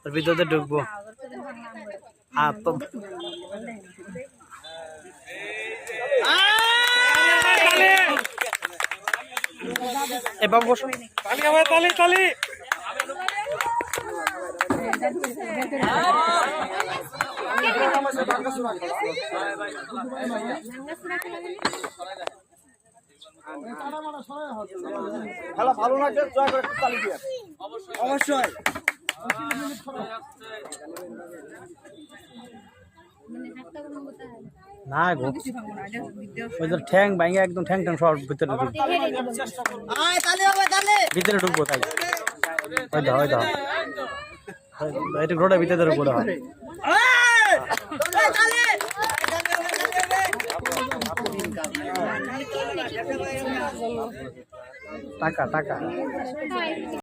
ওর ভিতরে ঢুকবো। এ বাবু বসো। তালি হবে, তালি তালি। খেলা ভালো লাগছে, জয় করে একটু তালি দিয়ে। অবশ্যই না গো, ওদের ঠ্যাং ভাঙে একদম ঠ্যাং ঠ্যাং সব ভিতরে ঢুকবো। ভিতরে ঢুকবো তাই ওই দাও, ওই দাও, এটা ঘোড়া ভিতরে ঢুকবো। টাকা টাকা